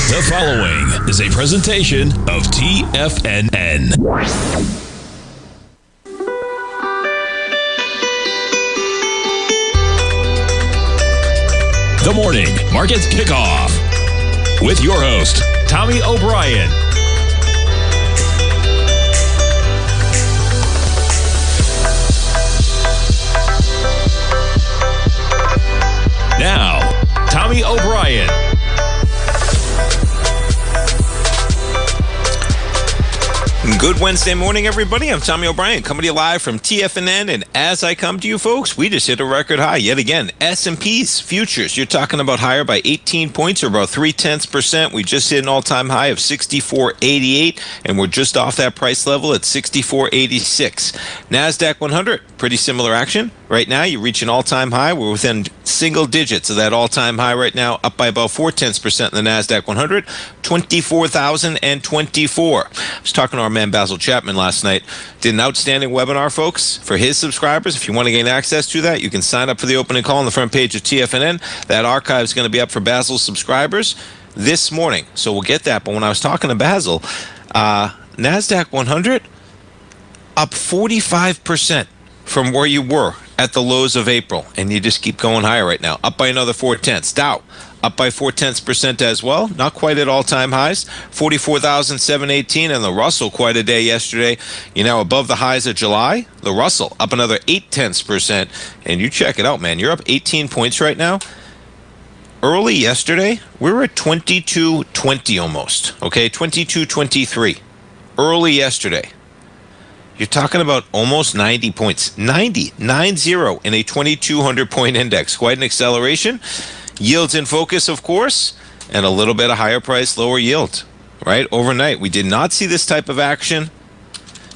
The following is a presentation of TFNN. The Morning Markets Kickoff with your host, Tommy O'Brien. Now, Tommy O'Brien. Good Wednesday morning, everybody. I'm Tommy O'Brien, coming to you live from TFNN. And as I come to you, folks, we just hit a record high yet again. S&P's futures, you're talking about higher by 18 points or about 0.3%. We just hit an all-time high of 64.88, and we're just off that price level at 64.86. NASDAQ 100, pretty similar action. Right now, you reach an all-time high. We're within single digits of that all-time high right now, up by about 0.4% in the NASDAQ 100, 24,024. I was talking to our man Basil Chapman last night. Did an outstanding webinar, folks, for his subscribers. If you want to gain access to that, you can sign up for the opening call on the front page of TFNN. That archive is going to be up for Basil's subscribers this morning, so we'll get that. But when I was talking to Basil, NASDAQ 100 up 45% from where you were at the lows of April, and you just keep going higher right now, up by another 0.4. Dow up by 0.4% as well, not quite at all-time highs, 44,718, and the Russell quite a day yesterday. You're now above the highs of July. The Russell up another 0.8%, and you check it out, man. You're up 18 points right now. Early yesterday, we were at 22.20 almost, okay, 22.23. Early yesterday. You're talking about almost 90 points, 90 in a 2,200-point index. Quite an acceleration. Yields in focus, of course, and a little bit of higher price, lower yield, right? Overnight, we did not see this type of action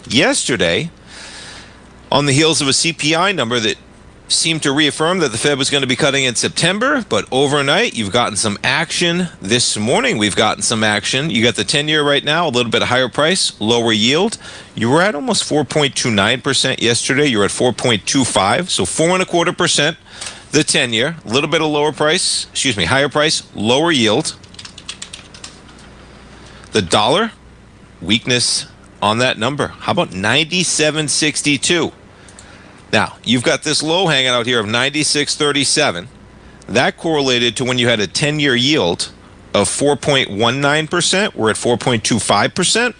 yesterday on the heels of a CPI number that seemed to reaffirm that the Fed was going to be cutting in September, but overnight, you've gotten some action. This morning, we've gotten some action. You got the 10-year right now, a little bit higher price, lower yield. You were at almost 4.29% yesterday. You're at 4.25, so 4.25%. The 10-year, a little bit of higher price, lower yield. The dollar, weakness on that number. How about 97.62? Now, you've got this low hanging out here of 96.37. That correlated to when you had a 10-year yield of 4.19%. We're at 4.25%.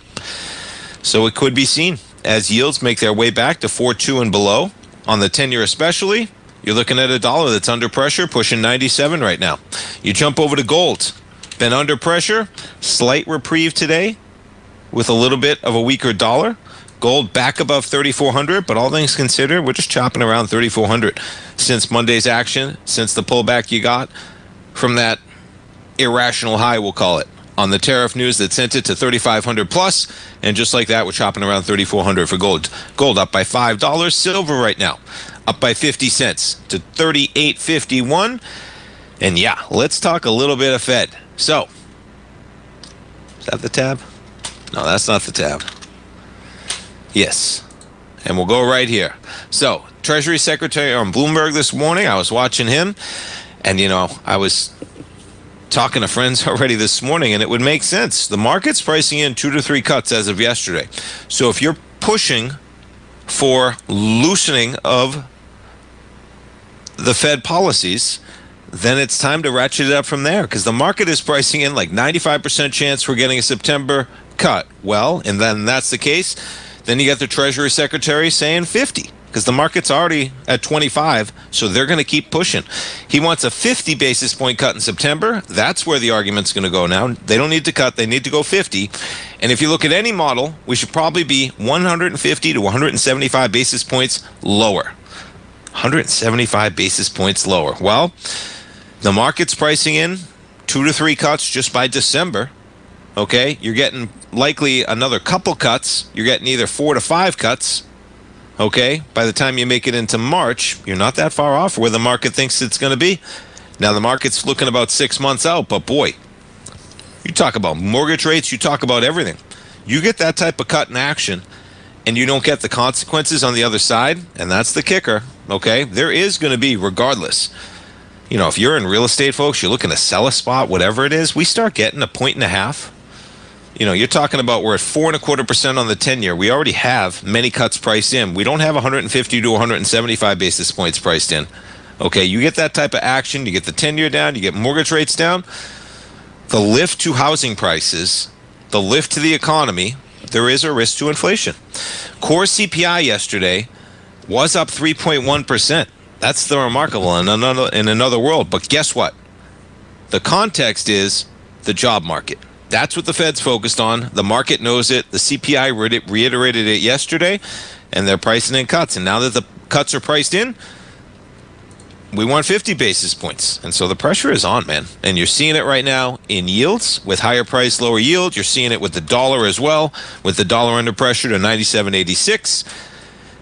So it could be seen as yields make their way back to 4.2 and below. On the 10-year especially, you're looking at a dollar that's under pressure, pushing 97 right now. You jump over to gold. Been under pressure. Slight reprieve today with a little bit of a weaker dollar. Gold back above 3,400, but all things considered, we're just chopping around 3,400 since Monday's action, since the pullback you got from that irrational high, we'll call it, on the tariff news that sent it to 3,500 plus, and just like that, we're chopping around 3,400 for gold. Gold up by $5. Silver right now up by 50 cents to 38.51. And yeah, let's talk a little bit of Fed. So, is that the tab? No, that's not the tab. Yes, and we'll go right here. So, Treasury Secretary on Bloomberg this morning, I was watching him, and I was talking to friends already this morning, and it would make sense. The market's pricing in 2 to 3 cuts as of yesterday. So if you're pushing for loosening of the Fed policies, then it's time to ratchet it up from there, because the market is pricing in like 95% chance we're getting a September cut. Well, and then that's the case. Then you got the Treasury Secretary saying 50, because the market's already at 25, so they're going to keep pushing. He wants a 50 basis point cut in September. That's where the argument's going to go now. They don't need to cut. They need to go 50. And if you look at any model, we should probably be 150 to 175 basis points lower. 175 basis points lower. Well, the market's pricing in 2 to 3 cuts just by December. Okay, you're getting likely another couple cuts. You're getting either 4 to 5 cuts. Okay, by the time you make it into March, you're not that far off where the market thinks it's going to be. Now, the market's looking about 6 months out, but boy, you talk about mortgage rates, you talk about everything. You get that type of cut in action, and you don't get the consequences on the other side, and that's the kicker, okay? There is going to be, regardless, if you're in real estate, folks, you're looking to sell a spot, whatever it is, we start getting 1.5 points. You're talking about we're at 4.25% on the 10-year. We already have many cuts priced in. We don't have 150 to 175 basis points priced in. Okay, you get that type of action, you get the 10-year down, you get mortgage rates down. The lift to housing prices, the lift to the economy, there is a risk to inflation. Core CPI yesterday was up 3.1%. That's the remarkable in another world. But guess what? The context is the job market. That's what the Fed's focused on. The market knows it. The CPI reiterated it yesterday, and they're pricing in cuts. And now that the cuts are priced in, we want 50 basis points. And so the pressure is on, man. And you're seeing it right now in yields with higher price, lower yield. You're seeing it with the dollar as well, with the dollar under pressure to 97.86.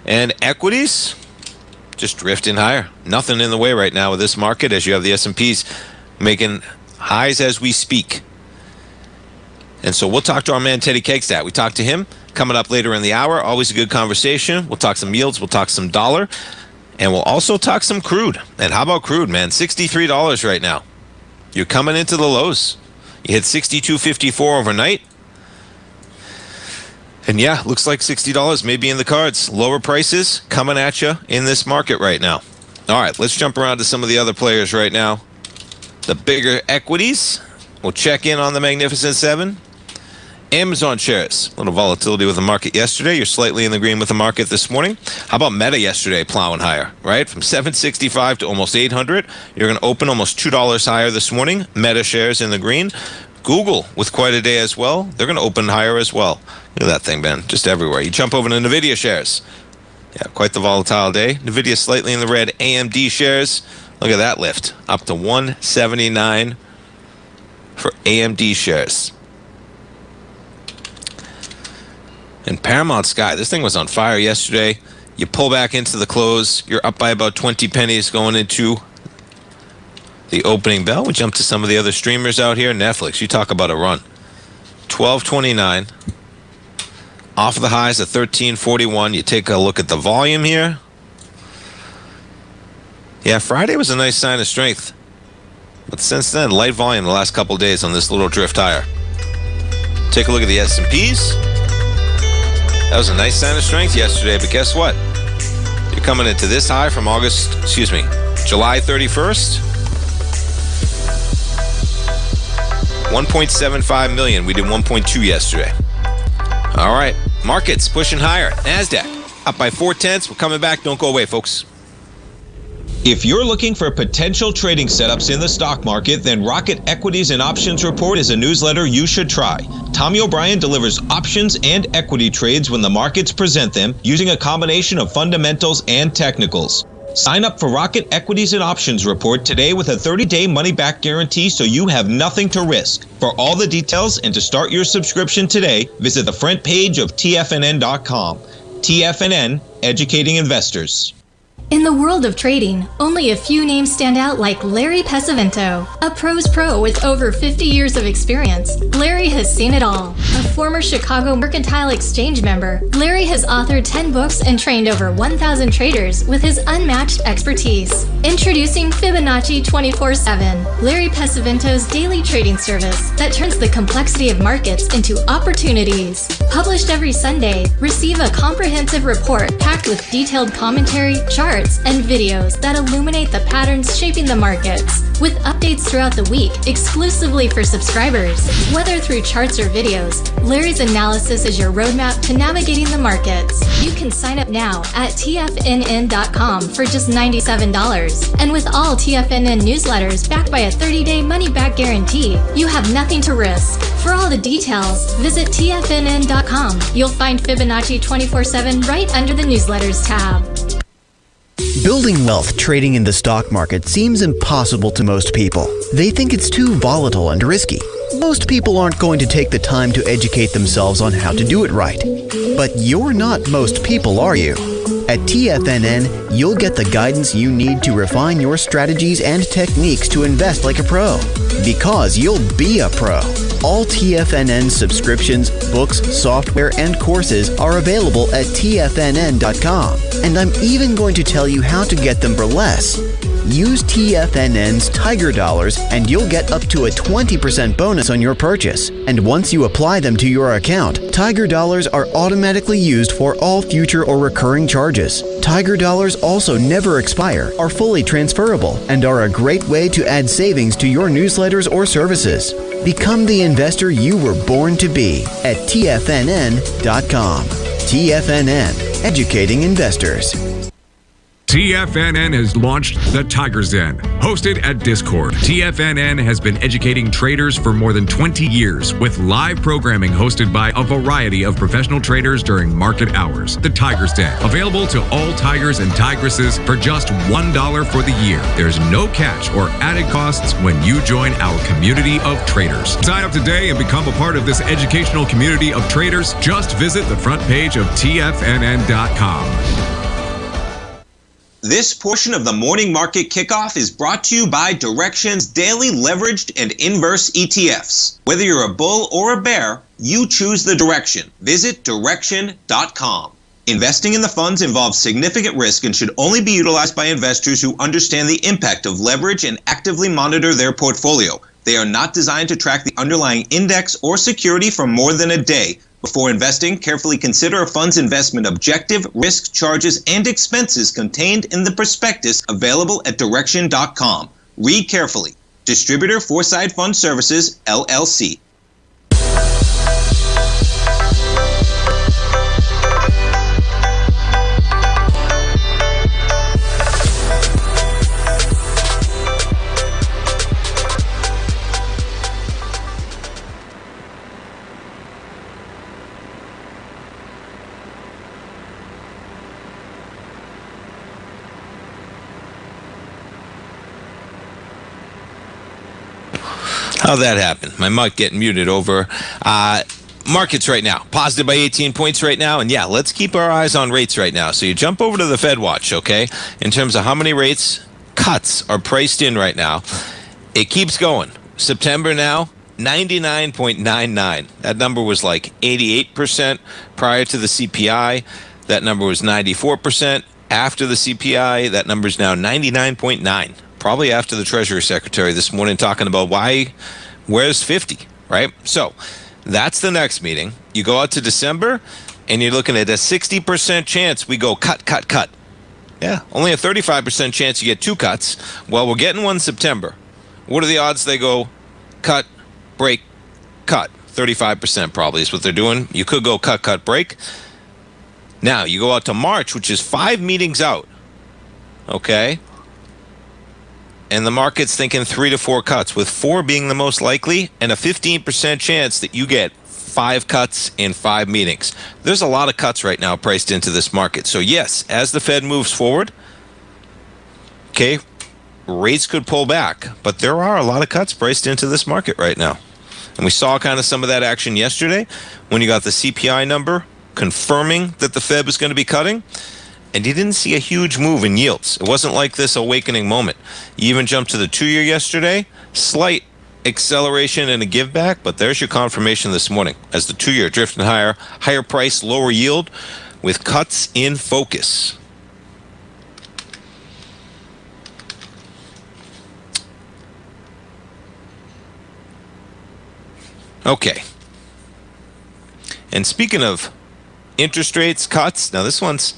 And equities just drifting higher. Nothing in the way right now with this market as you have the S&Ps making highs as we speak. And so we'll talk to our man Teddy Kegstad. We talked to him coming up later in the hour. Always a good conversation. We'll talk some yields. We'll talk some dollar. And we'll also talk some crude. And how about crude, man? $63 right now. You're coming into the lows. You hit $62.54 overnight. And yeah, looks like $60 may be in the cards. Lower prices coming at you in this market right now. All right, let's jump around to some of the other players right now. The bigger equities. We'll check in on the Magnificent Seven. Amazon shares, a little volatility with the market yesterday. You're slightly in the green with the market this morning. How about Meta yesterday plowing higher, right? From 765 to almost 800. You're going to open almost $2 higher this morning. Meta shares in the green. Google with quite a day as well. They're going to open higher as well. Look at that thing, man. Just everywhere. You jump over to NVIDIA shares. Yeah, quite the volatile day. NVIDIA slightly in the red. AMD shares. Look at that lift. Up to 179 for AMD shares. And Paramount Sky, this thing was on fire yesterday. You pull back into the close. You're up by about 20 pennies going into the opening bell. We jump to some of the other streamers out here. Netflix, you talk about a run. $12.29. Off of the highs of $13.41. You take a look at the volume here. Yeah, Friday was a nice sign of strength. But since then, light volume the last couple of days on this little drift higher. Take a look at the S&Ps. That was a nice sign of strength yesterday, but guess what? You're coming into this high from July 31st. 1.75 million. We did 1.2 yesterday. All right, markets pushing higher. NASDAQ up by 0.4. We're coming back. Don't go away, folks. If you're looking for potential trading setups in the stock market, then Rocket Equities and Options Report is a newsletter you should try. Tommy O'Brien delivers options and equity trades when the markets present them using a combination of fundamentals and technicals. Sign up for Rocket Equities and Options Report today with a 30-day money-back guarantee so you have nothing to risk. For all the details and to start your subscription today, visit the front page of TFNN.com. TFNN, educating investors. In the world of trading, only a few names stand out like Larry Pesavento, a pro's pro with over 50 years of experience. Larry has seen it all. A former Chicago Mercantile Exchange member, Larry has authored 10 books and trained over 1,000 traders with his unmatched expertise. Introducing Fibonacci 24/7, Larry Pesavento's daily trading service that turns the complexity of markets into opportunities. Published every Sunday, receive a comprehensive report packed with detailed commentary, charts, and videos that illuminate the patterns shaping the markets, with updates throughout the week exclusively for subscribers. Whether through charts or videos, Larry's analysis is your roadmap to navigating the markets. You can sign up now at TFNN.com for just $97. And with all TFNN newsletters backed by a 30-day money-back guarantee, you have nothing to risk. For all the details, visit TFNN.com. You'll find Fibonacci 24/7 right under the newsletters tab. Building wealth trading in the stock market seems impossible to most people. They think it's too volatile and risky. Most people aren't going to take the time to educate themselves on how to do it right. But you're not most people, are you? At TFNN, you'll get the guidance you need to refine your strategies and techniques to invest like a pro. Because you'll be a pro. All TFNN subscriptions, books, software, and courses are available at TFNN.com. And I'm even going to tell you how to get them for less. Use TFNN's Tiger Dollars and you'll get up to a 20% bonus on your purchase. And once you apply them to your account, Tiger Dollars are automatically used for all future or recurring charges. Tiger Dollars also never expire, are fully transferable, and are a great way to add savings to your newsletters or services. Become the investor you were born to be at TFNN.com. TFNN, educating investors. TFNN has launched the Tiger's Den, hosted at Discord. TFNN has been educating traders for more than 20 years with live programming hosted by a variety of professional traders during market hours. The Tiger's Den, available to all tigers and tigresses for just $1 for the year. There's no catch or added costs when you join our community of traders. Sign up today and become a part of this educational community of traders. Just visit the front page of TFNN.com. This portion of the Morning Market Kickoff is brought to you by Direxion's daily leveraged and inverse ETFs. Whether you're a bull or a bear, you choose the direction. Visit Direxion.com. Investing in the funds involves significant risk and should only be utilized by investors who understand the impact of leverage and actively monitor their portfolio. They are not designed to track the underlying index or security for more than a day. Before investing, carefully consider a fund's investment objective, risk, charges, and expenses contained in the prospectus available at Direxion.com. Read carefully. Distributor Foreside Fund Services, LLC. How'd that happen? My mic getting muted over. Markets right now, positive by 18 points right now. And yeah, let's keep our eyes on rates right now. So you jump over to the Fed Watch, okay? In terms of how many rates cuts are priced in right now. It keeps going. September now, 99.99. That number was like 88% prior to the CPI. That number was 94% after the CPI. That number is now 99.9. Probably after the Treasury Secretary this morning talking about where's 50, right? So that's the next meeting. You go out to December, and you're looking at a 60% chance we go cut. Yeah, only a 35% chance you get two cuts. Well, we're getting one September. What are the odds they go cut, break, cut? 35% probably is what they're doing. You could go cut, break. Now, you go out to March, which is 5 meetings out, okay? And the market's thinking 3 to 4 cuts, with 4 being the most likely and a 15% chance that you get 5 cuts in 5 meetings. There's a lot of cuts right now priced into this market. So yes, as the Fed moves forward, okay, rates could pull back, but there are a lot of cuts priced into this market right now. And we saw kind of some of that action yesterday when you got the CPI number confirming that the Fed was going to be cutting. And you didn't see a huge move in yields. It wasn't like this awakening moment. You even jumped to the 2-year yesterday. Slight acceleration and a give back, but there's your confirmation this morning as the 2-year drifting higher price, lower yield with cuts in focus. Okay. And speaking of interest rates, cuts, now this one's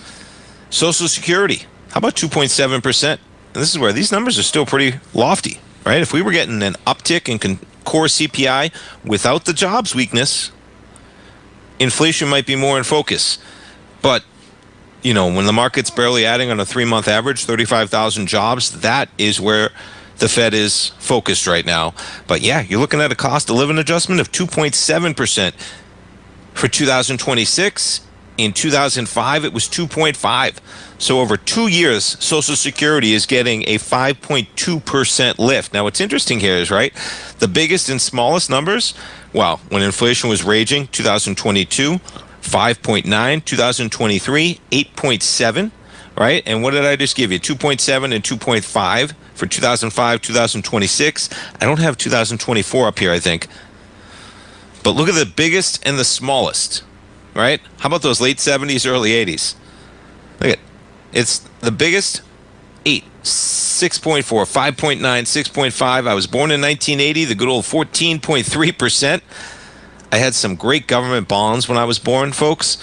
Social Security, how about 2.7%? And this is where these numbers are still pretty lofty, right? If we were getting an uptick in core CPI without the jobs weakness, inflation might be more in focus. But, you know, when the market's barely adding on a 3-month average, 35,000 jobs, that is where the Fed is focused right now. But yeah, you're looking at a cost of living adjustment of 2.7% for 2026. In 2005, it was 2.5. So over 2 years, Social Security is getting a 5.2% lift. Now, what's interesting here is, right, the biggest and smallest numbers, well, when inflation was raging, 2022, 5.9, 2023, 8.7, right? And what did I just give you? 2.7 and 2.5 for 2005, 2026. I don't have 2024 up here, I think. But look at the biggest and the smallest. Right? How about those late 70s, early 80s? Look at it's the biggest 8 6.4, 5.9, 6.5. I was born in 1980, the good old 14.3%. I had some great government bonds when I was born, folks.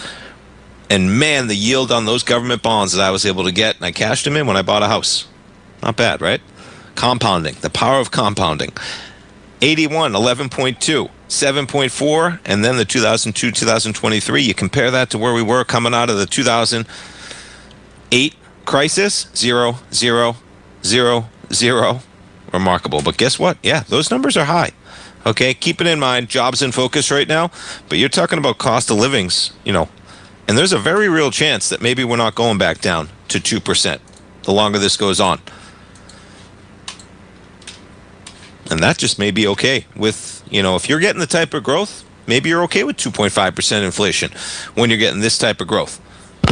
And man, the yield on those government bonds that I was able to get, and I cashed them in when I bought a house. Not bad, right? Compounding, the power of compounding. 81, 11.2, 7.4, and then the 2002, 2023. You compare that to where we were coming out of the 2008 crisis, 0, 0, 0, 0. Remarkable. But guess what? Yeah, those numbers are high. Okay, keep it in mind. Jobs in focus right now, but you're talking about cost of livings, and there's a very real chance that maybe we're not going back down to 2% the longer this goes on. And that just may be okay with, if you're getting the type of growth, maybe you're okay with 2.5% inflation when you're getting this type of growth.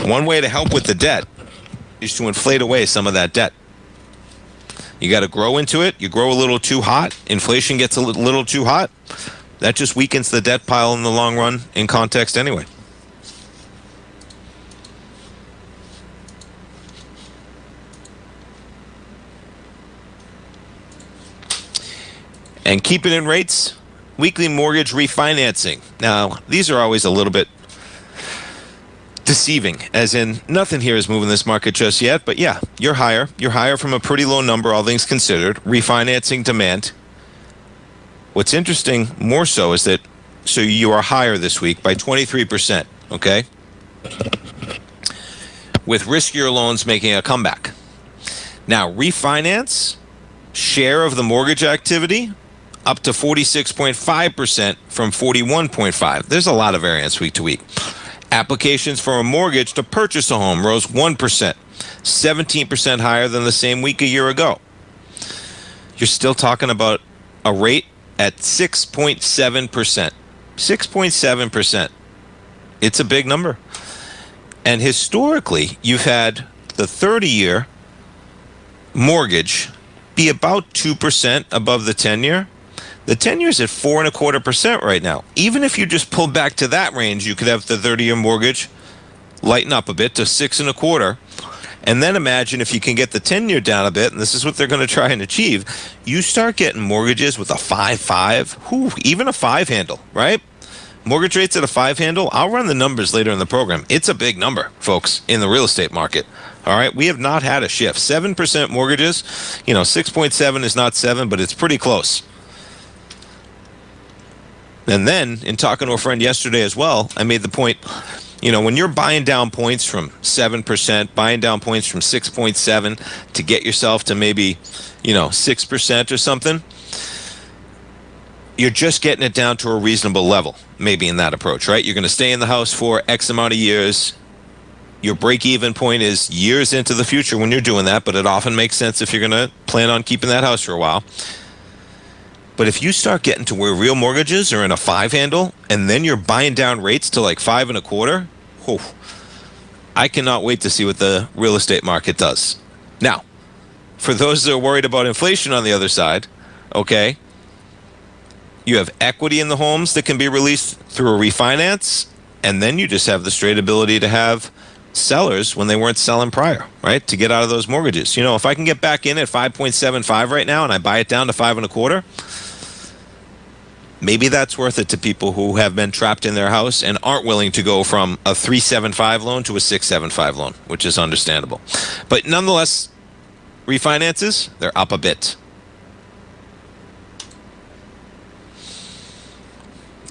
One way to help with the debt is to inflate away some of that debt. You got to grow into it. You grow a little too hot. Inflation gets a little too hot. That just weakens the debt pile in the long run in context anyway. And keep it in rates, weekly mortgage refinancing. Now, these are always a little bit deceiving, as in nothing here is moving this market just yet. But yeah, you're higher. You're higher from a pretty low number, all things considered. Refinancing demand. What's interesting more so is that, so you are higher this week by 23%, okay? With riskier loans making a comeback. Now, refinance, share of the mortgage activity, up to 46.5% from 41.5%. There's a lot of variance week to week. Applications for a mortgage to purchase a home rose 1%, 17% higher than the same week a year ago. You're still talking about a rate at 6.7%. 6.7%. It's a big number. And historically, you've had the 30-year mortgage be about 2% above the 10-year. The 10-year is at 4.25% right now. Even if you just pull back to that range, you could have the 30-year mortgage lighten up a bit to 6.25%. And then imagine if you can get the 10-year down a bit, and this is what they're going to try and achieve, you start getting mortgages with a 5.5, even a 5 handle, right? Mortgage rates at a 5 handle, I'll run the numbers later in the program. It's a big number, folks, in the real estate market. All right, we have not had a shift. 7% mortgages, 6.7 is not 7, but it's pretty close. And then, in talking to a friend yesterday as well, I made the point, when you're buying down points from 7%, buying down points from 6.7 to get yourself to maybe, 6% or something, you're just getting it down to a reasonable level, maybe in that approach, right? You're going to stay in the house for X amount of years. Your break-even point is years into the future when you're doing that, but it often makes sense if you're going to plan on keeping that house for a while. But if you start getting to where real mortgages are in a 5 handle, and then you're buying down rates to like 5.25, I cannot wait to see what the real estate market does. Now, for those that are worried about inflation on the other side, okay, you have equity in the homes that can be released through a refinance, and then you just have the straight ability to have sellers when they weren't selling prior, right, to get out of those mortgages. If I can get back in at 5.75 right now and I buy it down to 5.25, maybe that's worth it to people who have been trapped in their house and aren't willing to go from a 3.75 loan to a 6.75 loan, which is understandable. But nonetheless, refinances, they're up a bit.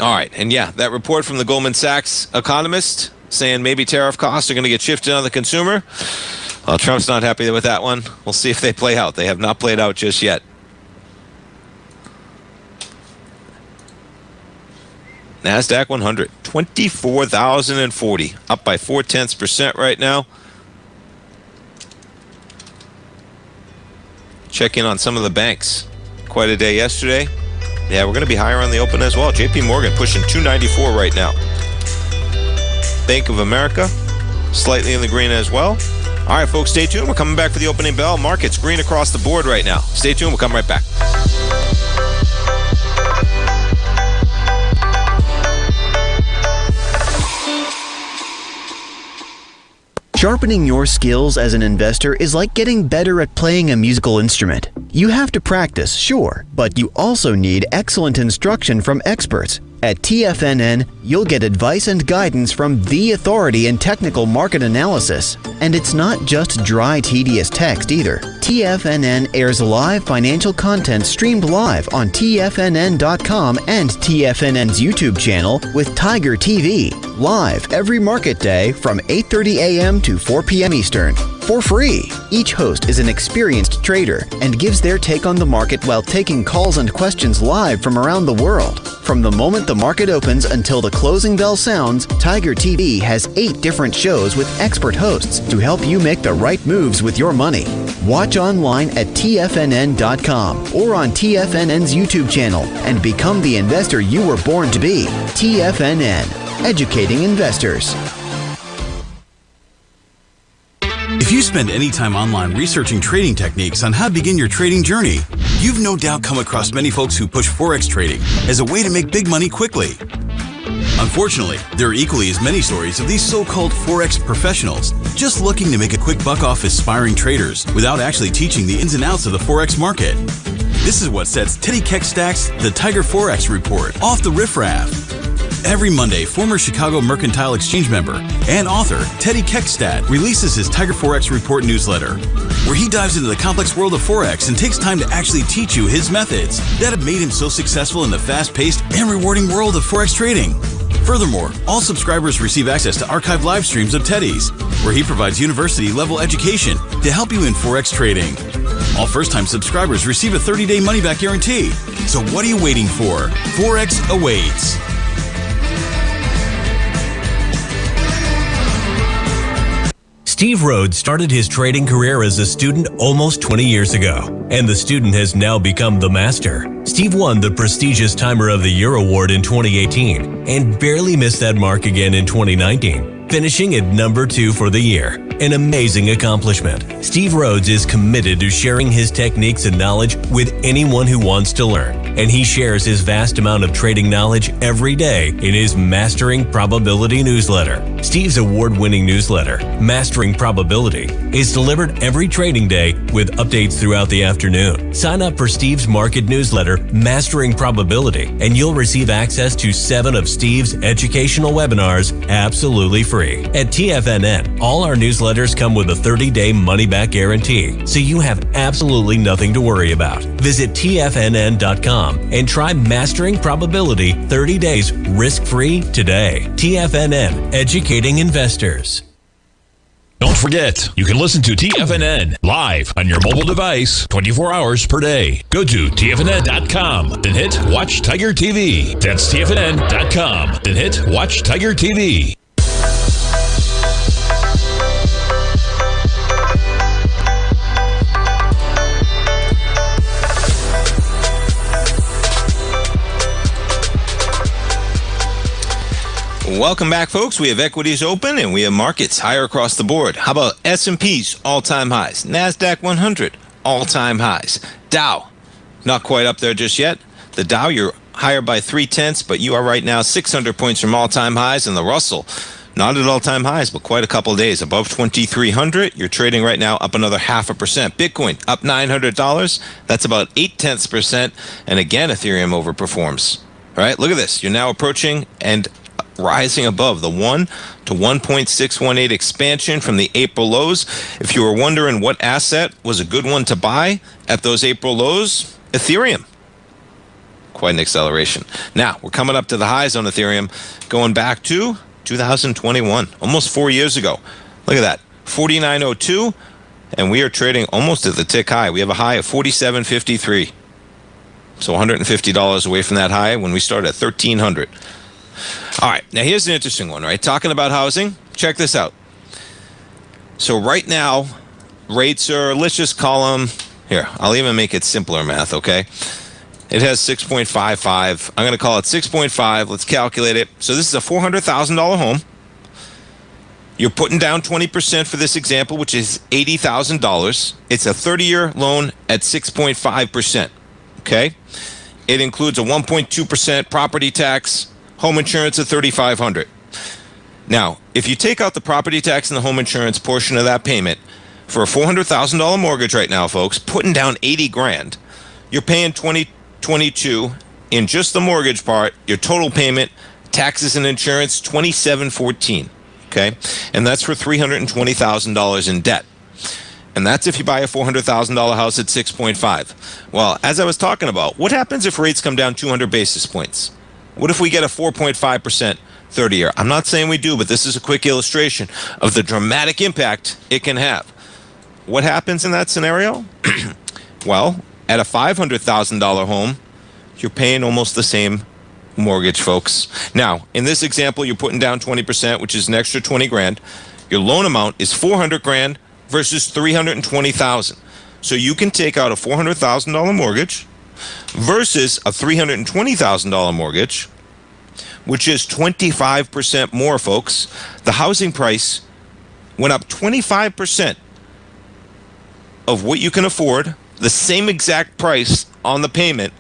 All right, and yeah, that report from the Goldman Sachs economist saying maybe tariff costs are going to get shifted on the consumer. Well, Trump's not happy with that one. We'll see if they play out. They have not played out just yet. NASDAQ 100, 24,040, up by 0.4% right now. Check in on some of the banks. Quite a day yesterday. Yeah, we're going to be higher on the open as well. JP Morgan pushing 294 right now. Bank of America, slightly in the green as well. All right, folks, stay tuned. We're coming back for the opening bell. Markets green across the board right now. Stay tuned. We'll come right back. Sharpening your skills as an investor is like getting better at playing a musical instrument. You have to practice, sure, but you also need excellent instruction from experts. At TFNN, you'll get advice and guidance from the authority in technical market analysis. And it's not just dry, tedious text either. TFNN airs live financial content streamed live on TFNN.com and TFNN's YouTube channel with Tiger TV, live every market day from 8:30 a.m. to 4 p.m. Eastern, for free. Each host is an experienced trader and gives their take on the market while taking calls and questions live from around the world. From the moment the market opens until the closing bell sounds, Tiger TV has 8 different shows with expert hosts to help you make the right moves with your money. Watch online at TFNN.com or on TFNN's YouTube channel and become the investor you were born to be. TFNN, educating investors. If you spend any time online researching trading techniques on how to begin your trading journey, you've no doubt come across many folks who push Forex trading as a way to make big money quickly. Unfortunately, there are equally as many stories of these so-called Forex professionals just looking to make a quick buck off aspiring traders without actually teaching the ins and outs of the Forex market. This is what sets Teddy Keckstack's The Tiger Forex Report off the riffraff. Every Monday, former Chicago Mercantile Exchange member and author Teddy Keckstack releases his Tiger Forex Report newsletter, where he dives into the complex world of Forex and takes time to actually teach you his methods that have made him so successful in the fast-paced and rewarding world of Forex trading. Furthermore, all subscribers receive access to archived live streams of Teddy's, where he provides university-level education to help you in Forex trading. All first-time subscribers receive a 30-day money-back guarantee. So what are you waiting for? Forex awaits. Steve Rhodes started his trading career as a student almost 20 years ago, and the student has now become the master. Steve won the prestigious Timer of the Year award in 2018 and barely missed that mark again in 2019, finishing at number 2 for the year. An amazing accomplishment. Steve Rhodes is committed to sharing his techniques and knowledge with anyone who wants to learn, and he shares his vast amount of trading knowledge every day in his Mastering Probability newsletter. Steve's award-winning newsletter, Mastering Probability, is delivered every trading day with updates throughout the afternoon. Sign up for Steve's market newsletter, Mastering Probability, and you'll receive access to 7 of Steve's educational webinars absolutely free. At TFNN, all our newsletters come with a 30-day money-back guarantee, so you have absolutely nothing to worry about. Visit TFNN.com and try Mastering Probability 30 days risk-free today. TFNN, educating investors. Don't forget, you can listen to TFNN live on your mobile device 24 hours per day. Go to TFNN.com, then hit Watch Tiger TV. That's TFNN.com, then hit Watch Tiger TV. Welcome back, folks. We have equities open and we have markets higher across the board. How about S&P's all-time highs? NASDAQ 100 all-time highs. Dow, not quite up there just yet. The Dow, you're higher by 0.3, but you are right now 600 points from all-time highs. And the Russell, not at all-time highs, but quite a couple of days above 2,300. You're trading right now up another 0.5%. Bitcoin up $900. That's about 0.8%. And again, Ethereum overperforms. All right, look at this. You're now approaching and rising above the 1 to 1.618 expansion from the April lows. If you were wondering what asset was a good one to buy at those April lows, Ethereum. Quite an acceleration. Now, we're coming up to the highs on Ethereum, going back to 2021, almost 4 years ago. Look at that, 49.02, and we are trading almost at the tick high. We have a high of 47.53. So $150 away from that high when we start at 1,300. All right, now here's an interesting one, right? Talking about housing, check this out. So right now, rates are, let's just call them, here, I'll even make it simpler math, okay? It has 6.55. I'm going to call it 6.5. Let's calculate it. So this is a $400,000 home. You're putting down 20% for this example, which is $80,000. It's a 30-year loan at 6.5%, okay? It includes a 1.2% property tax, home insurance of $3,500. Now, if you take out the property tax and the home insurance portion of that payment, for a $400,000 mortgage right now, folks, putting down 80 grand, you're paying $2,022 in just the mortgage part. Your total payment, taxes and insurance, $2,714. Okay, and that's for $320,000 in debt. And that's if you buy a $400,000 house at 6.5. Well, as I was talking about, what happens if rates come down 200 basis points? What if we get a 4.5% 30-year? I'm not saying we do, but this is a quick illustration of the dramatic impact it can have. What happens in that scenario? Well, at a $500,000 home, you're paying almost the same mortgage, folks. Now, in this example, you're putting down 20%, which is an extra 20 grand. Your loan amount is 400 grand versus 320,000. So you can take out a $400,000 mortgage versus a $320,000 mortgage, which is 25% more, folks. The housing price went up 25% of what you can afford, the same exact price on the payment,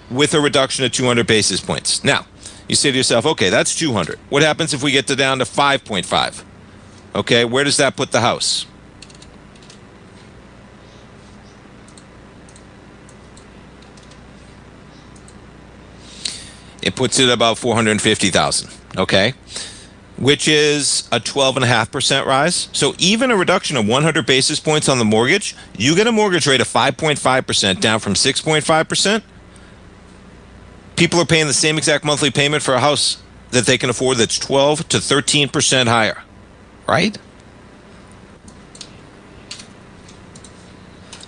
with a reduction of 200 basis points. Now, you say to yourself, okay, that's 200. What happens if we get down to 5.5? Okay, where does that put the house? It puts it about 450,000, okay? Which is a 12.5% rise. So even a reduction of 100 basis points on the mortgage, you get a mortgage rate of 5.5% down from 6.5%. People are paying the same exact monthly payment for a house that they can afford that's 12 to 13% higher, right?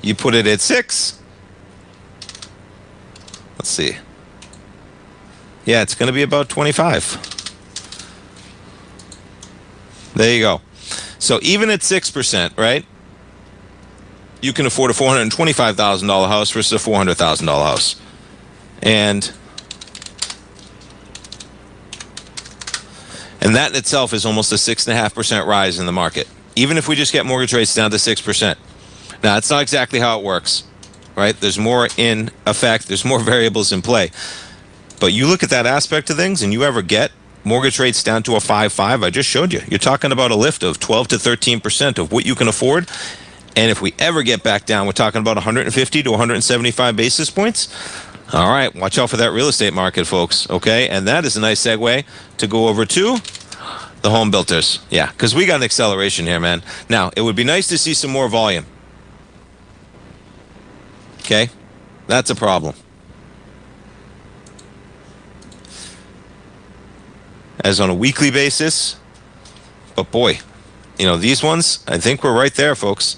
You put it at 6. Let's see. Yeah, it's going to be about 25. There you go. So even at 6%, right? You can afford a $425,000 house versus a $400,000 house. And that in itself is almost a 6.5% rise in the market, even if we just get mortgage rates down to 6%. Now, that's not exactly how it works, right? There's more in effect. There's more variables in play. But you look at that aspect of things, and you ever get mortgage rates down to a 5.5, I just showed you. You're talking about a lift of 12 to 13% of what you can afford. And if we ever get back down, we're talking about 150 to 175 basis points. All right, watch out for that real estate market, folks, okay? And that is a nice segue to go over to the home builders. Yeah, because we got an acceleration here, man. Now, it would be nice to see some more volume. Okay? That's a problem. As on a weekly basis. But boy, you know, these ones, I think we're right there, folks.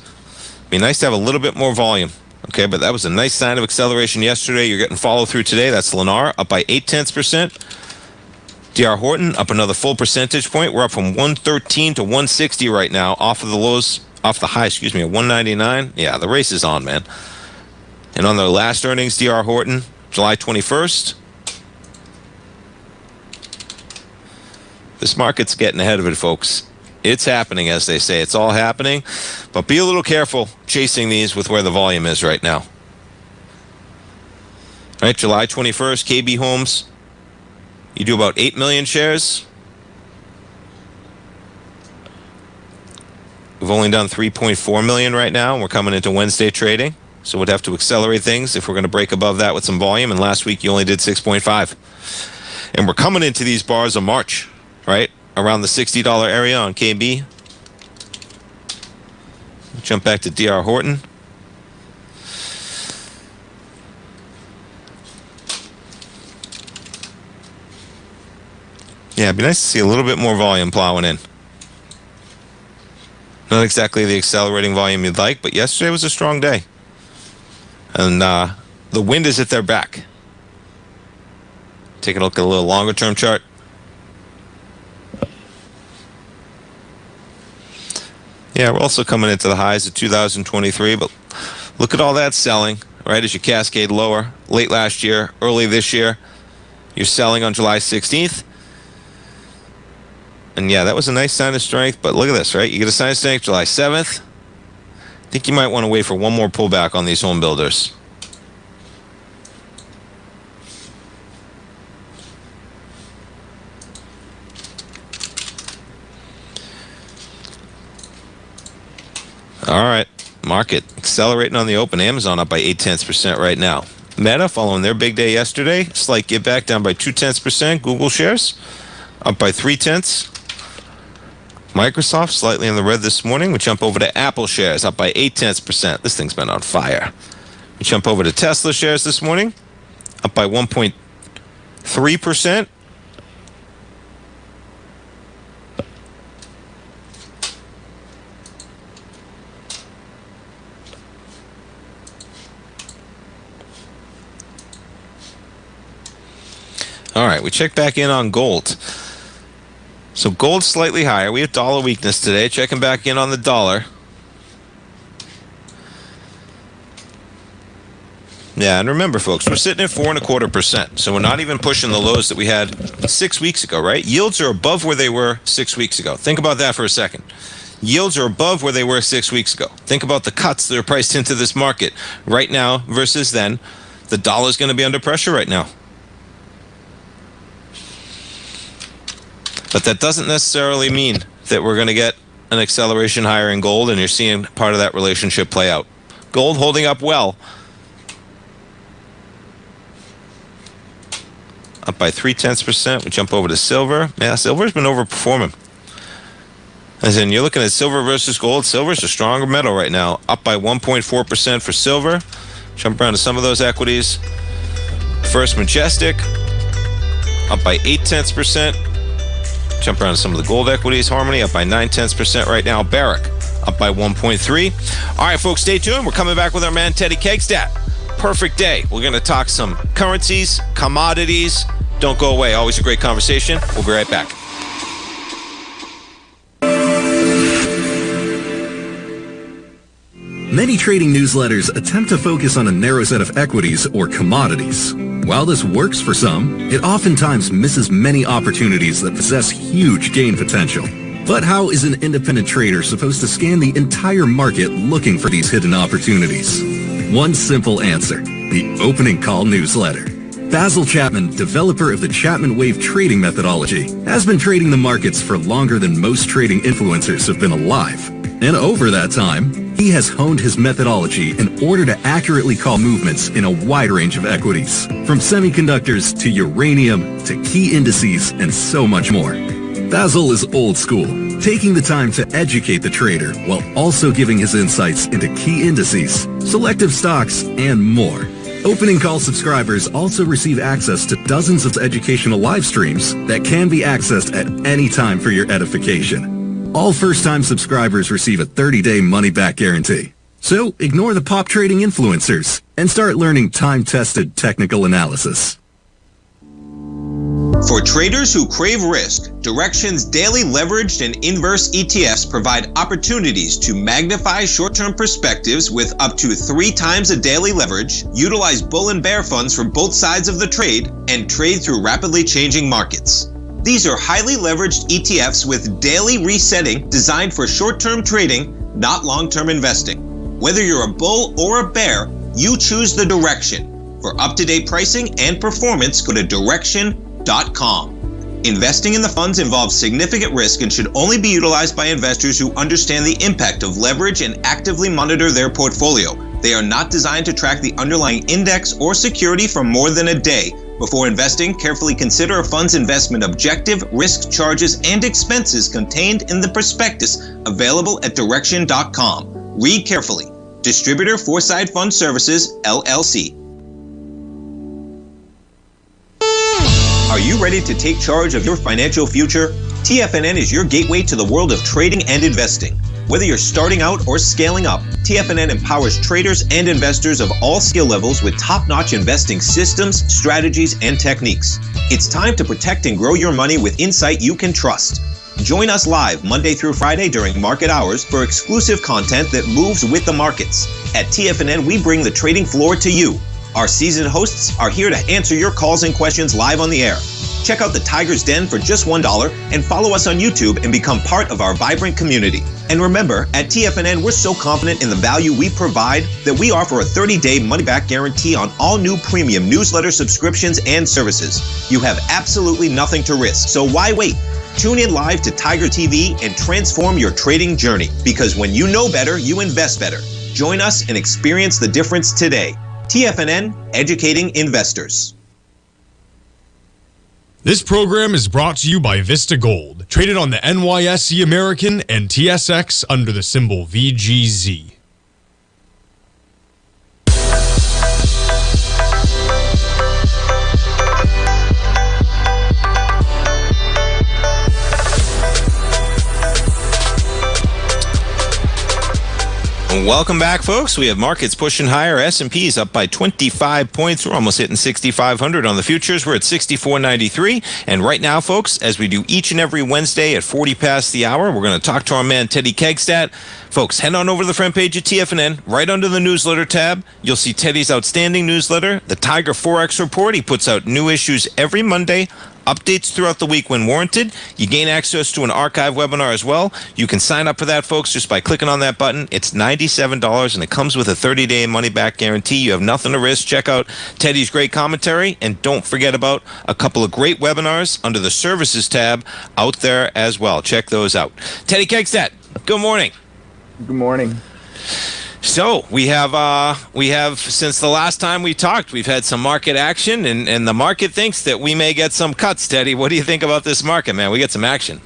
Be nice to have a little bit more volume. Okay, but that was a nice sign of acceleration yesterday. You're getting follow through today. That's Lennar up by 0.8%. D.R. Horton up another full percentage point. We're up from 113 to 160 right now, off of the lows, off the high, at 199. Yeah, the race is on, man. And on their last earnings, D.R. Horton, July 21st. This market's getting ahead of it, folks. It's happening, as they say. It's all happening. But be a little careful chasing these with where the volume is right now. All right, July 21st, KB Homes. You do about 8 million shares. We've only done 3.4 million right now. We're coming into Wednesday trading. So we'd have to accelerate things if we're going to break above that with some volume. And last week, you only did 6.5. And we're coming into these bars of March, right? Around the $60 area on KB. Jump back to D.R. Horton. Yeah, it'd be nice to see a little bit more volume plowing in. Not exactly the accelerating volume you'd like, but yesterday was a strong day. And the wind is at their back. Take a look at a little longer term chart. Yeah, we're also coming into the highs of 2023, but look at all that selling, right, as you cascade lower. Late last year, early this year, you're selling on July 16th. And yeah, that was a nice sign of strength, but look at this, right? You get a sign of strength July 7th. I think you might want to wait for one more pullback on these home builders. All right. Market accelerating on the open. Amazon up by 0.8% right now. Meta following their big day yesterday. Slight give back down by 0.2%. Google shares up by 0.3%. Microsoft slightly in the red this morning. We jump over to Apple shares up by 0.8%. This thing's been on fire. We jump over to Tesla shares this morning up by 1.3%. All right, we check back in on gold. So gold slightly higher. We have dollar weakness today. Checking back in on the dollar. Yeah, and remember, folks, we're sitting at 4.25%. So we're not even pushing the lows that we had 6 weeks ago, right? Yields are above where they were 6 weeks ago. Think about that for a second. Yields are above where they were 6 weeks ago. Think about the cuts that are priced into this market right now versus then. The dollar's going to be under pressure right now. But that doesn't necessarily mean that we're going to get an acceleration higher in gold, and you're seeing part of that relationship play out. Gold holding up well. Up by 0.3%. We jump over to silver. Yeah, silver's been overperforming. As in, you're looking at silver versus gold. Silver's a stronger metal right now. Up by 1.4% for silver. Jump around to some of those equities. First Majestic. Up by 0.8%. Jump around to some of the gold equities. Harmony up by 0.9% right now. Barrick up by 1.3. All right, folks, stay tuned. We're coming back with our man Teddy Kegstad. Perfect day. We're going to talk some currencies, commodities. Don't go away. Always a great conversation. We'll be right back. Many trading newsletters attempt to focus on a narrow set of equities or commodities. While this works for some, it oftentimes misses many opportunities that possess huge gain potential. But how is an independent trader supposed to scan the entire market looking for these hidden opportunities? One simple answer: the opening call newsletter. Basil Chapman, developer of the Chapman Wave trading methodology, has been trading the markets for longer than most trading influencers have been alive. And over that time, he has honed his methodology in order to accurately call movements in a wide range of equities, from semiconductors to uranium to key indices and so much more. Basil is old school, taking the time to educate the trader while also giving his insights into key indices, selective stocks, and more. Opening call subscribers also receive access to dozens of educational live streams that can be accessed at any time for your edification. All first-time subscribers receive a 30-day money-back guarantee. So ignore the pop trading influencers and start learning time-tested technical analysis. For traders who crave risk, Direxion's daily leveraged and inverse ETFs provide opportunities to magnify short-term perspectives with up to 3 times a daily leverage, utilize bull and bear funds from both sides of the trade, and trade through rapidly changing markets. These are highly leveraged ETFs with daily resetting designed for short-term trading, not long-term investing. Whether you're a bull or a bear, you choose the Direxion. For up-to-date pricing and performance, go to Direxion.com. Investing in the funds involves significant risk and should only be utilized by investors who understand the impact of leverage and actively monitor their portfolio. They are not designed to track the underlying index or security for more than a day. Before investing, carefully consider a fund's investment objective, risk charges, and expenses contained in the prospectus available at Direxion.com. Read carefully. Distributor Foreside Fund Services, LLC. Are you ready to take charge of your financial future? TFNN is your gateway to the world of trading and investing. Whether you're starting out or scaling up, TFNN empowers traders and investors of all skill levels with top-notch investing systems, strategies, and techniques. It's time to protect and grow your money with insight you can trust. Join us live Monday through Friday during market hours for exclusive content that moves with the markets. At TFNN, we bring the trading floor to you. Our seasoned hosts are here to answer your calls and questions live on the air. Check out the Tiger's Den for just $1 and follow us on YouTube and become part of our vibrant community. And remember, at TFNN, we're so confident in the value we provide that we offer a 30-day money-back guarantee on all new premium newsletter subscriptions and services. You have absolutely nothing to risk, so why wait? Tune in live to Tiger TV and transform your trading journey. Because when you know better, you invest better. Join us and experience the difference today. TFNN, educating investors. This program is brought to you by Vista Gold, traded on the NYSE American and TSX under the symbol VGZ. Welcome back, folks. We have markets pushing higher. S&P's up by 25 points. We're almost hitting 6,500 on the futures. We're at 64.93. And right now, folks, as we do each and every Wednesday at 40 past the hour, we're going to talk to our man, Teddy Kegstad. Folks, head on over to the front page of TFNN. Right under the newsletter tab, you'll see Teddy's outstanding newsletter, the Tiger Forex Report. He puts out new issues every Monday. Updates throughout the week when warranted. You gain access to an archive webinar as well. You can sign up for that, folks, just by clicking on that button. It's $97, and it comes with a 30-day money-back guarantee. You have nothing to risk. Check out Teddy's great commentary, and don't forget about a couple of great webinars under the Services tab out there as well. Check those out. Teddy Kegstad, good morning. Good morning. So we have since the last time we talked, we've had some market action, and the market thinks that we may get some cuts. Teddy, what do you think about this market, man? We get some action.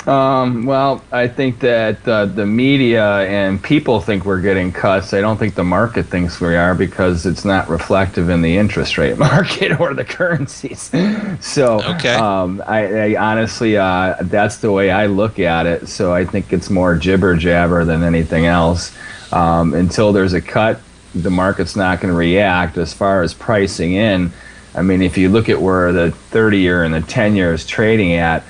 Well, I think that the media and people think we're getting cuts. I don't think the market thinks we are, because it's not reflective in the interest rate market or the currencies. So, okay. I honestly, that's the way I look at it. So I think it's more jibber jabber than anything else. Until there's a cut, the market's not going to react. As far as pricing in, I mean, if you look at where the 30-year and the 10-year is trading at,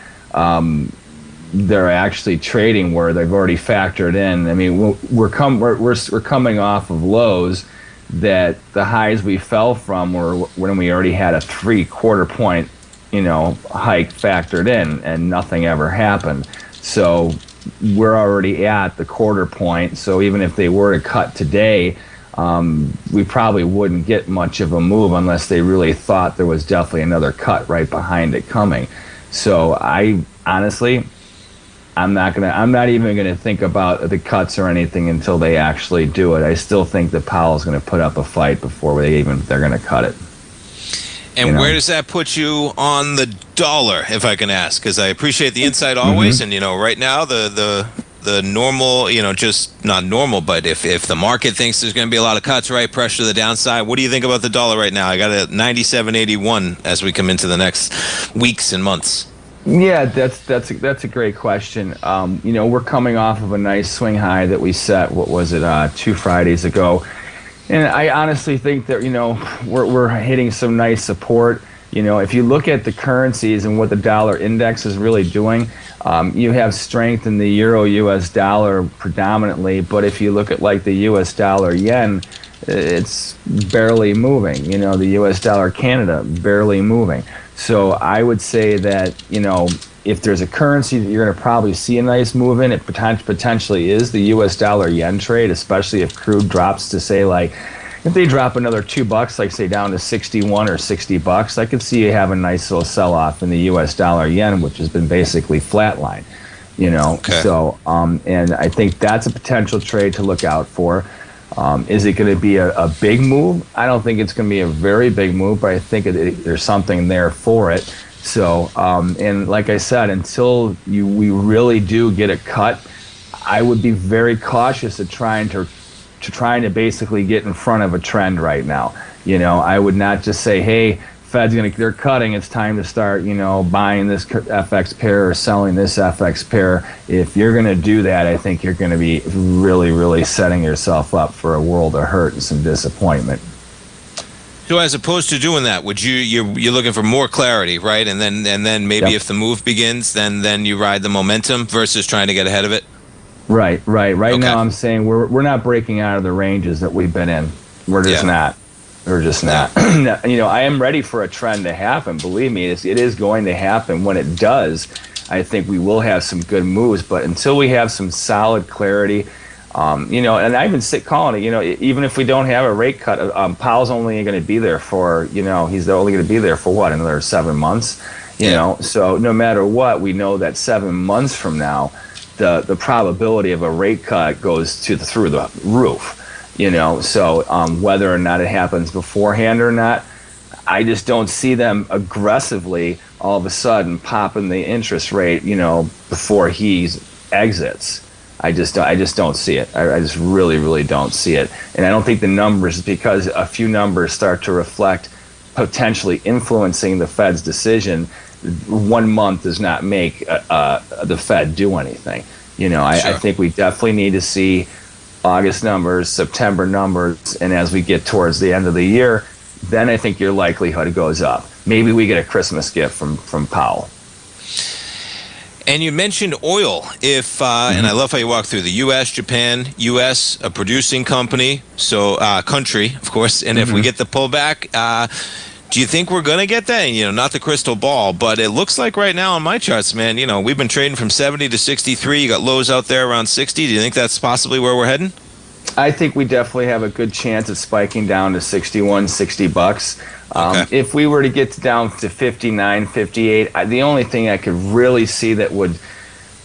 they're actually trading where they've already factored in. I mean, we're coming off of lows that the highs we fell from were when we already had a 3/4 point, hike factored in, and nothing ever happened. So we're already at the 1/4 point. So even if they were to cut today, we probably wouldn't get much of a move unless they really thought there was definitely another cut right behind it coming. So I honestly, I'm not even gonna think about the cuts or anything until they actually do it. I still think that Powell's gonna put up a fight before they're gonna cut it. And where does that put you on the dollar, if I can ask? Because I appreciate the insight always, and right now the normal, just not normal, but if the market thinks there's going to be a lot of cuts, right, pressure to the downside, what do you think about the dollar right now? I got it at 97.81 as we come into the next weeks and months. Yeah, that's a great question. We're coming off of a nice swing high that we set. What was it? 2 Fridays ago. And I honestly think that, we're hitting some nice support. If you look at the currencies and what the dollar index is really doing, you have strength in the euro US dollar predominantly, but if you look at like the US dollar yen, it's barely moving. The US dollar Canada, barely moving. So I would say that, if there's a currency that you're going to probably see a nice move in, it potentially is the U.S. dollar yen trade, especially if crude drops to say, like, if they drop another $2, like say down to 61 or $60, I could see you have a nice little sell-off in the U.S. dollar yen, which has been basically flatline, Okay. So, and I think that's a potential trade to look out for. Is it going to be a big move? I don't think it's going to be a very big move, but I think there's something there for it. So, and like I said, until we really do get a cut, I would be very cautious of trying to basically get in front of a trend right now. I would not just say, hey, they're cutting, it's time to start, buying this FX pair or selling this FX pair. If you're going to do that, I think you're going to be really, really setting yourself up for a world of hurt and some disappointment. So as opposed to doing that, would you're looking for more clarity, right? And then maybe if the move begins, then you ride the momentum versus trying to get ahead of it? Right. Okay. Now I'm saying we're not breaking out of the ranges that we've been in. We're just not. We're just not. I am ready for a trend to happen. Believe me, it is going to happen. When it does, I think we will have some good moves. But until we have some solid clarity, and I even calling it, even if we don't have a rate cut, Powell's only going to be there for, he's only going to be there for what, another 7 months? You know, so no matter what, we know that 7 months from now, the probability of a rate cut goes through the roof. You know, so whether or not it happens beforehand or not, I just don't see them aggressively all of a sudden popping the interest rate, you know, before he exits. I just don't see it. I just really don't see it. And I don't think the numbers, because a few numbers start to reflect potentially influencing the Fed's decision. 1 month does not make the Fed do anything. You know, I think we definitely need to see August numbers, September numbers, and as we get towards the end of the year, then I think your likelihood goes up. Maybe we get a Christmas gift from Powell. And you mentioned oil. If and I love how you walk through the U.S., Japan, U.S., a producing company, so country, of course. And if we get the pullback, do you think we're going to get that? You know, not the crystal ball, but it looks like right now on my charts, man, you know, we've been trading from 70 to 63. You got lows out there around 60. Do you think that's possibly where we're heading? I think we definitely have a good chance of spiking down to 61, 60 bucks. If we were to get down to 59, 58, the only thing I could really see that would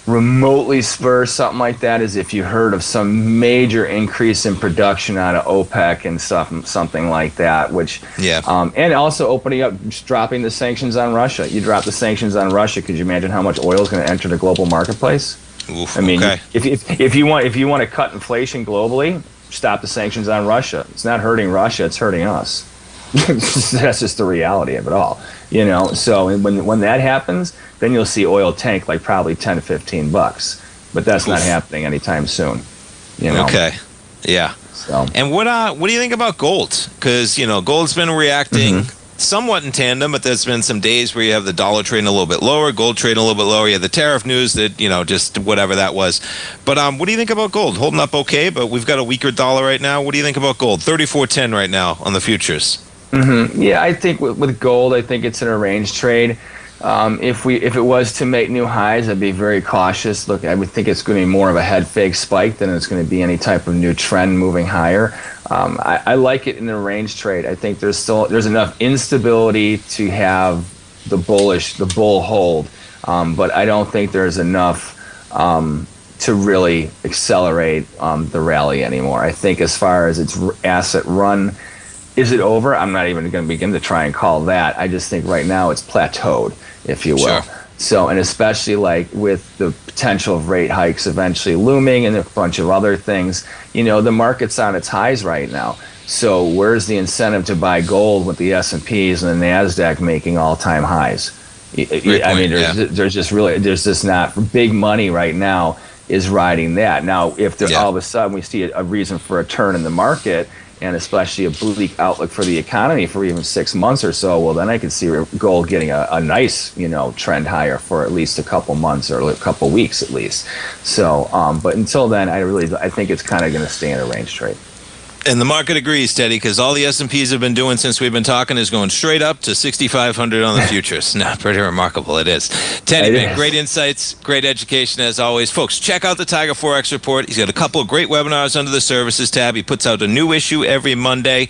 remotely spur something like that is if you heard of some major increase in production out of OPEC and something like that, which, and also opening up, just dropping the sanctions on Russia. You drop the sanctions on Russia, could you imagine how much oil is going to enter the global marketplace? Oof, I mean, if you want to cut inflation globally, stop the sanctions on Russia. It's not hurting Russia; it's hurting us. That's just the reality of it all, you know. So when that happens, then you'll see oil tank like probably 10 to 15 bucks. But that's not happening anytime soon, you know. Okay, yeah. So. And what do you think about gold? Because you know, gold's been reacting somewhat in tandem, but there's been some days where you have the dollar trading a little bit lower, gold trading a little bit lower. You have the tariff news that, you know, just whatever that was. But what do you think about gold? Holding up okay, but we've got a weaker dollar right now. What do you think about gold? 34.10 right now on the futures. Yeah, I think with gold, I think it's in a range trade. If it was to make new highs, I'd be very cautious. Look, I would think it's going to be more of a head fake spike than it's going to be any type of new trend moving higher. I like it in a range trade. I think there's enough instability to have the bull hold, but I don't think there's enough to really accelerate the rally anymore. I think as far as its asset run, is it over? I'm not even going to begin to try and call that. I just think right now it's plateaued, if you will. Sure. So, and especially like with the potential of rate hikes eventually looming and a bunch of other things, you know, the market's on its highs right now. So where's the incentive to buy gold with the S&Ps and the NASDAQ making all-time highs? I mean, there's just not big money right now is riding that. Now, if all of a sudden we see a reason for a turn in the market, and especially a bleak outlook for the economy for even 6 months or so, well, then I could see gold getting a nice, you know, trend higher for at least a couple months or a couple weeks at least. So, but until then, I think it's kind of going to stay in a range trade. And the market agrees, Teddy, because all the S&Ps have been doing since we've been talking is going straight up to 6,500 on the futures. Now, pretty remarkable it is. Teddy, man, great insights, great education as always. Folks, check out the Tiger Forex Report. He's got a couple of great webinars under the services tab. He puts out a new issue every Monday.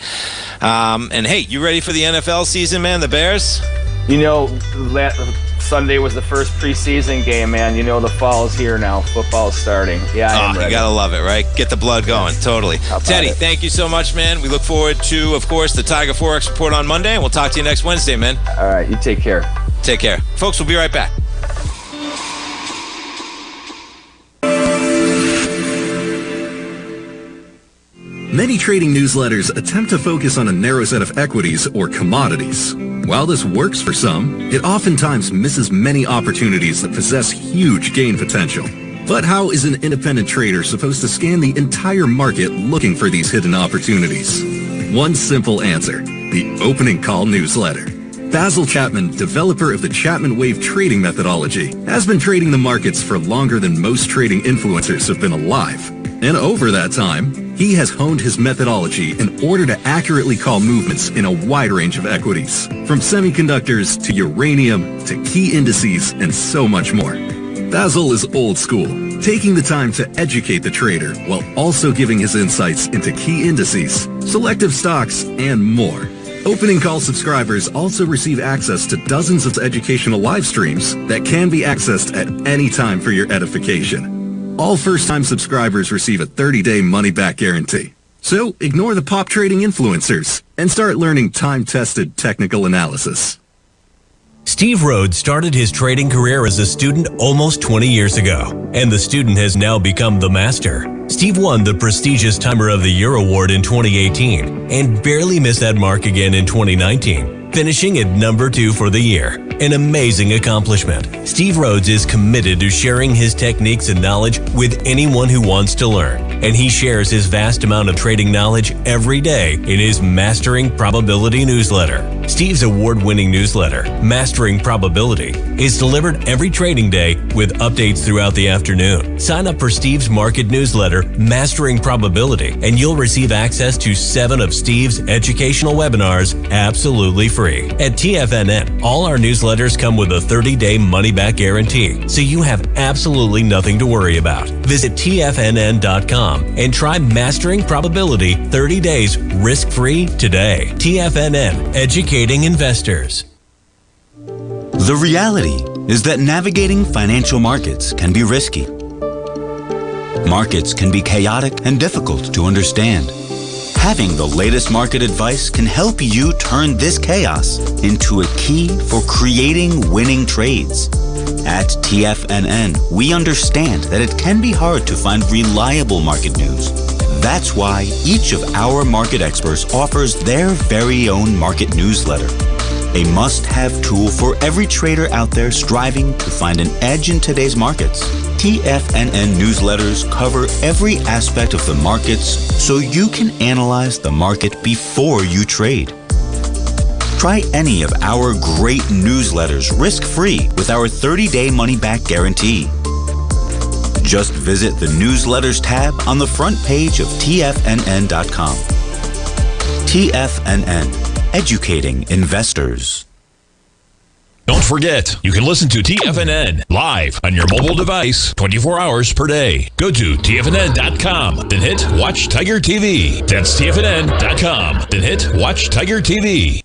And, hey, you ready for the NFL season, man, the Bears? You know, Sunday was the first preseason game, man. You know the fall's here now. Football's starting. Yeah, I am ready. You gotta love it, right? Get the blood going. Totally. Teddy, thank you so much, man. We look forward to, of course, the Tiger Forex Report on Monday, and we'll talk to you next Wednesday, man. All right, you take care. Take care. Folks, we'll be right back. Many trading newsletters attempt to focus on a narrow set of equities or commodities. While this works for some, it oftentimes misses many opportunities that possess huge gain potential. But how is an independent trader supposed to scan the entire market looking for these hidden opportunities? One simple answer: the opening call newsletter. Basil Chapman, developer of the Chapman Wave trading methodology, has been trading the markets for longer than most trading influencers have been alive. And over that time, he has honed his methodology in order to accurately call movements in a wide range of equities, from semiconductors to uranium to key indices and so much more. Basil is old school, taking the time to educate the trader while also giving his insights into key indices, selective stocks, and more. Opening call subscribers also receive access to dozens of educational live streams that can be accessed at any time for your edification. All first-time subscribers receive a 30-day money-back guarantee. So ignore the pop trading influencers and start learning time-tested technical analysis. Steve Rhodes started his trading career as a student almost 20 years ago, and the student has now become the master. Steve won the prestigious Timer of the Year award in 2018 and barely missed that mark again in 2019, finishing at number 2 for the year. An amazing accomplishment. Steve Rhodes is committed to sharing his techniques and knowledge with anyone who wants to learn, and he shares his vast amount of trading knowledge every day in his Mastering Probability newsletter. Steve's award-winning newsletter, Mastering Probability, is delivered every trading day with updates throughout the afternoon. Sign up for Steve's market newsletter, Mastering Probability, and you'll receive access to 7 of Steve's educational webinars absolutely free. At TFNN, all our newsletters come with a 30-day money-back guarantee, so you have absolutely nothing to worry about. Visit TFNN.com and try Mastering Probability 30 days risk-free today. TFNN, educating investors. The reality is that navigating financial markets can be risky. Markets can be chaotic and difficult to understand. Having the latest market advice can help you turn this chaos into a key for creating winning trades. At TFNN, we understand that it can be hard to find reliable market news. That's why each of our market experts offers their very own market newsletter, a must-have tool for every trader out there striving to find an edge in today's markets. TFNN newsletters cover every aspect of the markets so you can analyze the market before you trade. Try any of our great newsletters risk-free with our 30-day money-back guarantee. Just visit the Newsletters tab on the front page of TFNN.com. TFNN, educating investors. Don't forget, you can listen to TFNN live on your mobile device 24 hours per day. Go to TFNN.com, then hit Watch Tiger TV. That's TFNN.com, then hit Watch Tiger TV.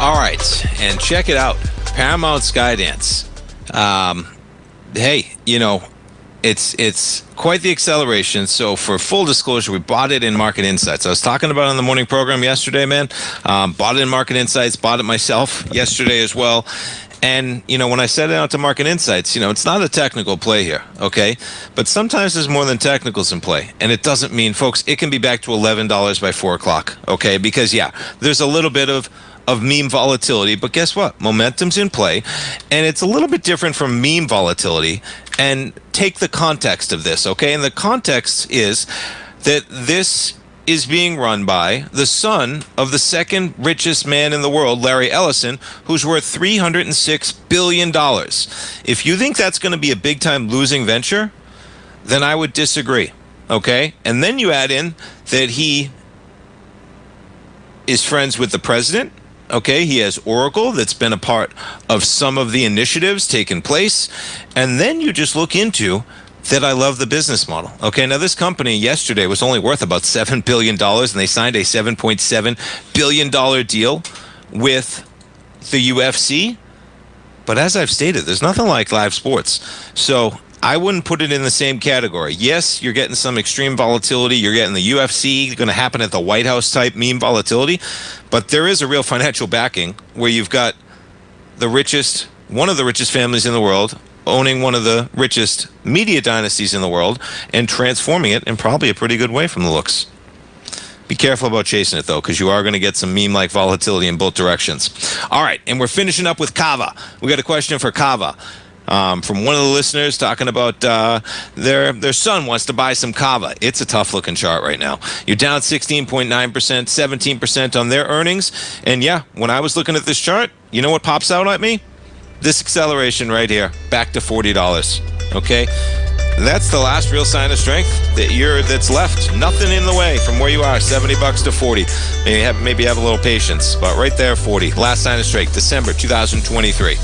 All right, and check it out. Paramount Skydance. Hey, you know, it's quite the acceleration. So for full disclosure, we bought it in Market Insights. I was talking about it on the morning program yesterday, man. Bought it in Market Insights, bought it myself yesterday as well. And, you know, when I set it out to Market Insights, you know, it's not a technical play here, okay? But sometimes there's more than technicals in play. And it doesn't mean, folks, it can be back to $11 by 4 o'clock, okay? Because, yeah, there's a little bit of meme volatility, but guess what? Momentum's in play, and it's a little bit different from meme volatility. And take the context of this, okay? And the context is that this is being run by the son of the second richest man in the world, Larry Ellison, who's worth $306 billion. If you think that's going to be a big-time losing venture, then I would disagree, okay? And then you add in that he is friends with the president. Okay, he has Oracle that's been a part of some of the initiatives taking place. And then you just look into that I love the business model. Okay, now this company yesterday was only worth about $7 billion, and they signed a $7.7 billion deal with the UFC. But as I've stated, there's nothing like live sports. So I wouldn't put it in the same category. Yes, you're getting some extreme volatility. You're getting the UFC going to happen at the White House type meme volatility. But there is a real financial backing where you've got the richest, one of the richest families in the world, owning one of the richest media dynasties in the world and transforming it in probably a pretty good way from the looks. Be careful about chasing it, though, because you are going to get some meme-like volatility in both directions. All right, and we're finishing up with Kava. We got a question for Kava. From one of the listeners talking about their son wants to buy some Kava. It's a tough-looking chart right now. You're down 16.9%, 17% on their earnings. And, yeah, when I was looking at this chart, you know what pops out at me? This acceleration right here, back to $40, okay? That's the last real sign of strength that's left. Nothing in the way from where you are, $70 to 40. Maybe have a little patience, but right there, 40. Last sign of strength, December 2023.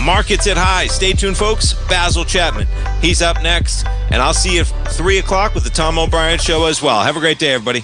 Markets at High. Stay tuned, folks. Basil Chapman. He's up next. And I'll see you at 3 o'clock with the Tom O'Brien Show as well. Have a great day, everybody.